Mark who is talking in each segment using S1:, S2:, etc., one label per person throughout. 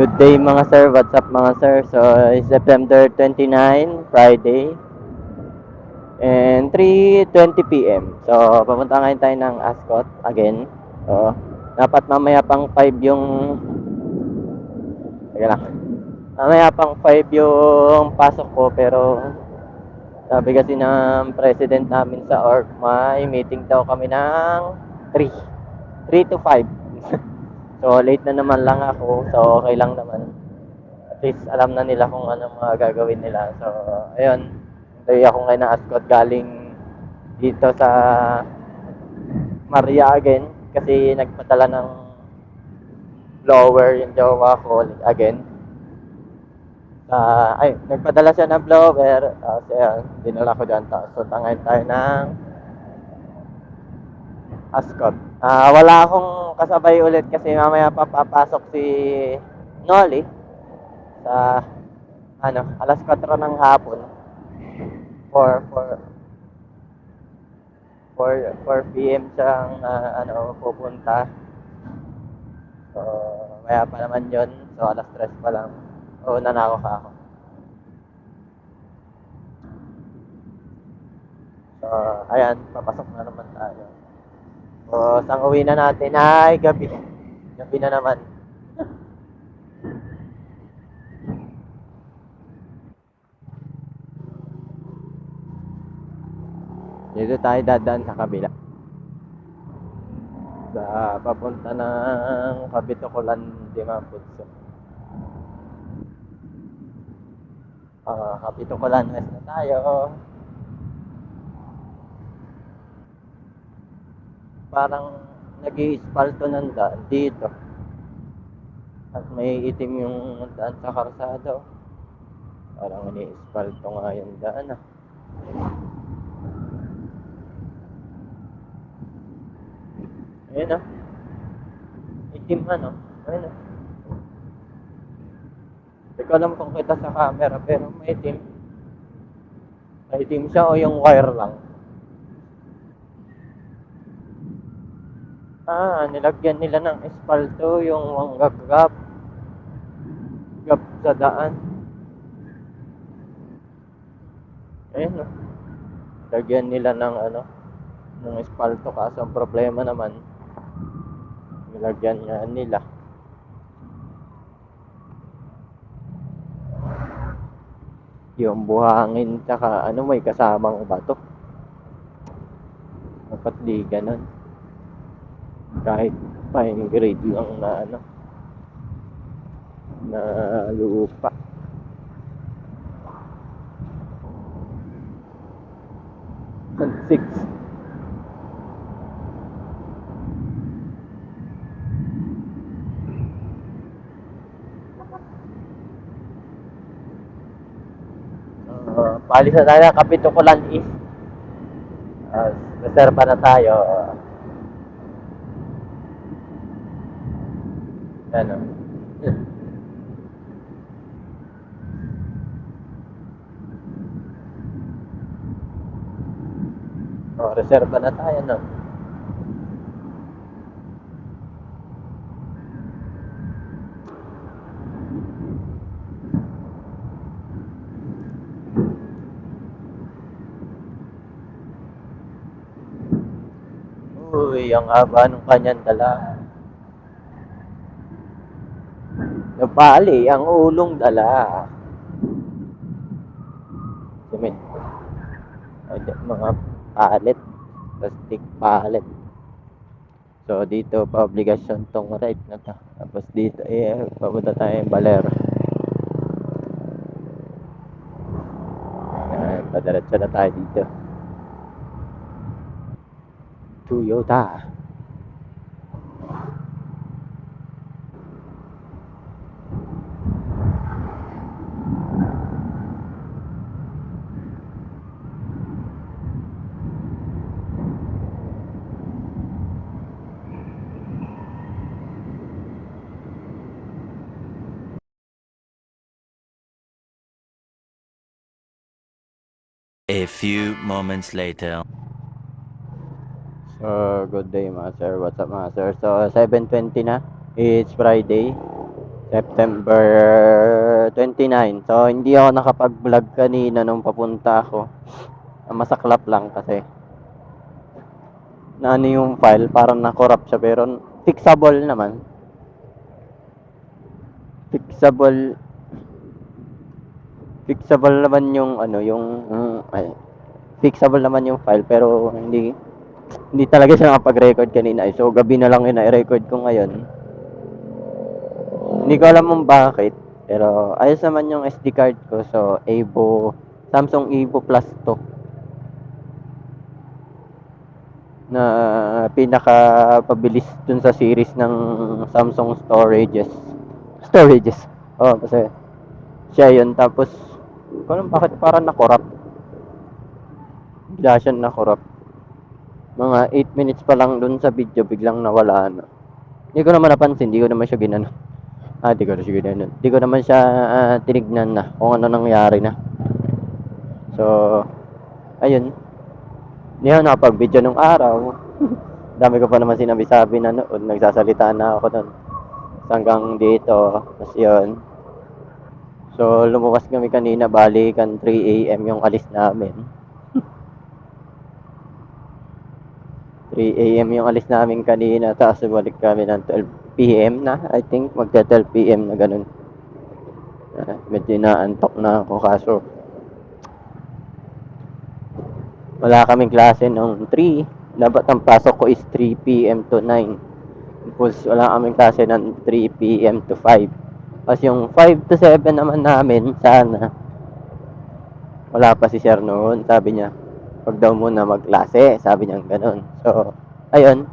S1: Good day mga sir, what's up mga sir? So, it's September 29, Friday, and 3:20 p.m. So, papunta ngayon tayo ng Ascot again. So, dapat mamaya pang 5 yung... Teka lang. Mamaya pang 5 yung pasok ko, pero sabi kasi ng president namin sa org, may meeting daw kami ng 3. 3 to 5. So, late na naman lang ako, so okay lang naman. At least alam na nila kung ano mga gagawin nila. So, ayun. Hintay ako ngayon ng Ascot galing dito sa Maria again. Kasi nagpadala ng blower yung jowa ko again. Nagpadala siya ng blower. Kasi dinala ko dyan. So, tangayin tayo ng Ascot. Wala akong kasabay ulit kasi mamaya papapasok si Nolly sa alas 4 ng hapon. 4 p.m. siyang pupunta. So, maya pa naman yun. So, alas 3 pa lang. O, nanako ka ako. So, ayan, papasok na naman tayo. So, sang uwi na natin ay gabi. Gabi na naman. Dito tayo dadaan sa kabila. Sa papunta ng Kabitukulan, Dimaputso. Kabitukulan West na tayo. Parang nag-i-ispalto ng daan dito. At may itim yung daan sa karsada. Parang ini-ispalto nga yung daan Ayun itim ayun Hindi ko alam kung kita sa camera pero may itim. May itim siya o yung wire lang. Nilagyan nila ng espalto yung gap sa daan. Ayun Lagyan nila ng ng espalto kaso ang problema naman nilagyan nila yung buhangin tsaka may kasamang bato. Dapat di ganun. Kahit fine grade lang na lupa. And 6. Paalis na tayo ng Kabitukulan East. Reserva na tayo. Reserva na tayo Uy, ang haba ng kanyang dala. Napali ang ulong dala. Simit. Mga palet. Plastic palet. So, dito pa obligasyon tong right na to. Tapos dito, papunta tayo yung Baler. Padiretso na tayo dito. Toyota.
S2: A few moments later.
S1: So, good day mga sir. What's up mga sir? So, 7:20 na. It's Friday. September 29. So, hindi ako nakapag-vlog kanina nung papunta ako. Masaklap lang kasi na ano yung file, parang na-corrupt siya pero fixable naman. Fixable fixable naman yung ano, yung fixable naman yung file pero hindi talaga siya nakapag-record kanina. So, gabi na lang yun na-record ko ngayon. Hindi ko alam kung bakit. Pero, ayos naman yung SD card ko. So, Samsung Evo Plus to. Na pinaka-pabilis dun sa series ng Samsung Storages. Oh, kasi siya yun. Tapos, hindi ko alam bakit parang na-corrupt. Bigla siya na-corrupt. Mga 8 minutes pa lang dun sa video, biglang nawala na. Hindi ko naman napansin, hindi ko naman siya ginano. Di ko na siya ginano. Hindi ko naman siya tinignan na kung ano nangyari na. So, ayun. Hindi ako nakapag-video nung araw. Dami ko pa naman sinabi-sabi na noon. Nagsasalita na ako noon. Hanggang dito. Tapos yun. So, lumuwas kami kanina. Balikan 3 a.m. yung alis namin. 3 a.m. yung alis namin kanina. Tapos balik kami ng 12 p.m. na. I think magka 12 p.m. na ganun. Medyo naantok na ako kaso wala kaming klase nung 3. Dapat ang pasok ko is 3 p.m. to 9. Tapos wala kaming klase ng 3 p.m. to 5. Tapos yung 5 to 7 naman namin, sana. Wala pa si Sir noon. Sabi niya, wag daw muna magklase. Sabi niya ganun. So, ayun.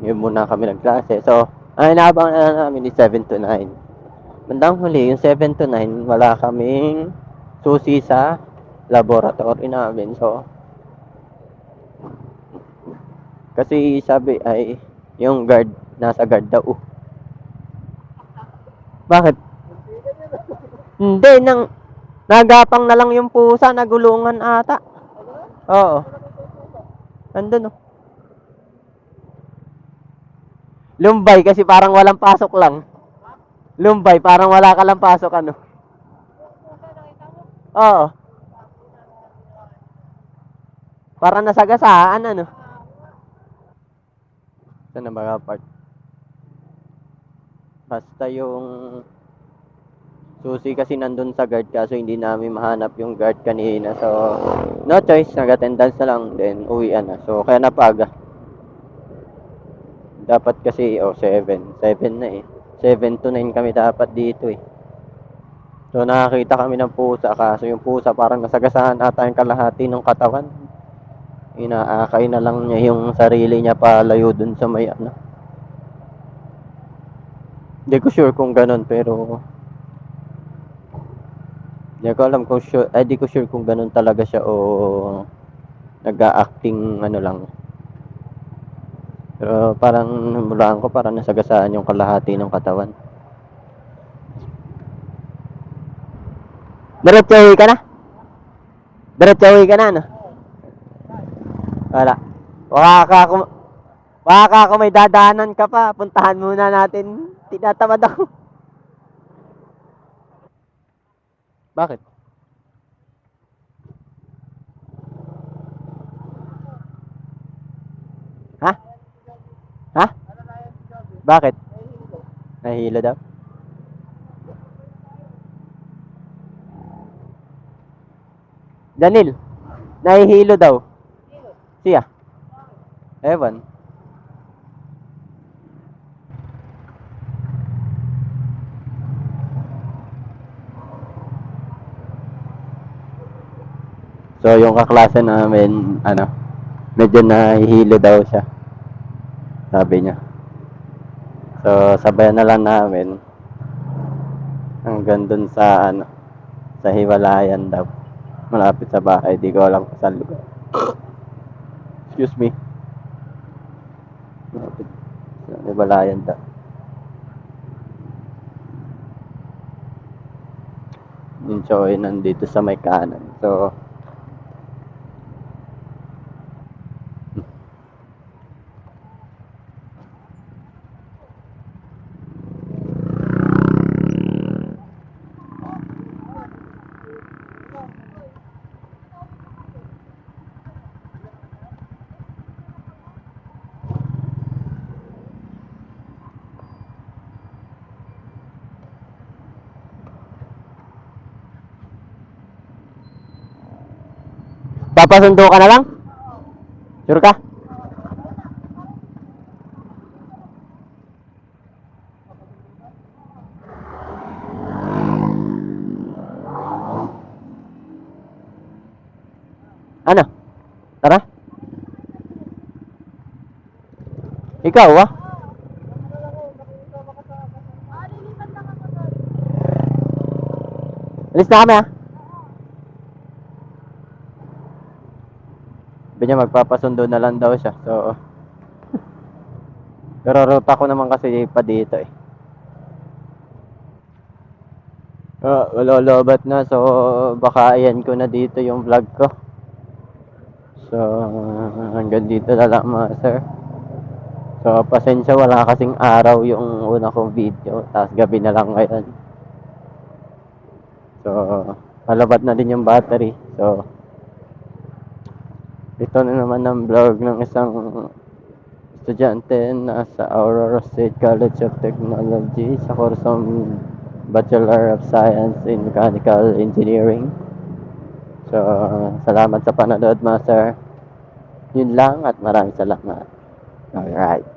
S1: Yun muna kami nagklase. So, ang inabang na namin is 7 to 9. Bandang huli, yung 7 to 9, wala kaming susi sa laboratory namin. So, kasi sabi ay, yung guard, nasa guard daw. Bakit? Hindi, nagapang na lang yung pusa, nagulungan ata. Oo. Andun, oh. Lumbay kasi parang walang pasok lang. Lumbay, parang wala ka lang pasok, ano. Oo. Parang nasagasaan, ano. Ito na mga part. Basta yung susi kasi nandun sa guard kaso hindi namin mahanap yung guard kanina. So, no choice, nag-attendance na lang. Then, uwian na. So, kaya napaga. Dapat kasi, 7. 7 na eh. 7 to 9 kami dapat dito eh. So, nakakita kami ng pusa. Kaso yung pusa parang nasagasaan ata yung kalahati ng katawan. Inaakay na lang niya yung sarili niya palayo dun sa may ano. Hindi ko sure kung ganun pero hindi ko alam kung sure, di ko sure kung ganun talaga siya o nag-acting ano lang. Pero parang mulaan ko parang nasagasaan yung kalahati ng katawan. Diretso ka na? Diretso ka na, no? Wala. Baka ako may dadaanan ka pa. Puntahan muna natin. Tinatamad ako. Bakit? Ha? Ha? Bakit? Nahihilo daw? Danil, nahihilo daw. Siya. Ewan. So, yung kaklase namin, medyo nahihilo daw siya. Sabi niya. So, sabayan na lang namin hanggang dun sa hiwalayan daw. Malapit sa bahay, di ko alam kung saan lugar. Excuse me. Malapit sa hiwalayan daw. Yung Choy nandito sa may kanan. So, Papasundo ka na lang? Sure ka? Ano? Tara. Ikaw, ah? Alis na kami, ah. Sabi niya magpapasundo na lang daw siya. So, pero ruta ko naman kasi pa dito eh. Lolobat na. So, baka ayan ko na dito yung vlog ko. So, hanggang dito na lang mga sir. So, pasensya wala kasing araw yung una kong video. Tapos gabi na lang ngayon. So, malabat na din yung battery. So, ito na naman ang vlog ng isang estudyante na sa Aurora State College of Technology sa kursong Bachelor of Science in Mechanical Engineering. So, salamat sa panonood mga sir. Yun lang at maraming salamat. Alright.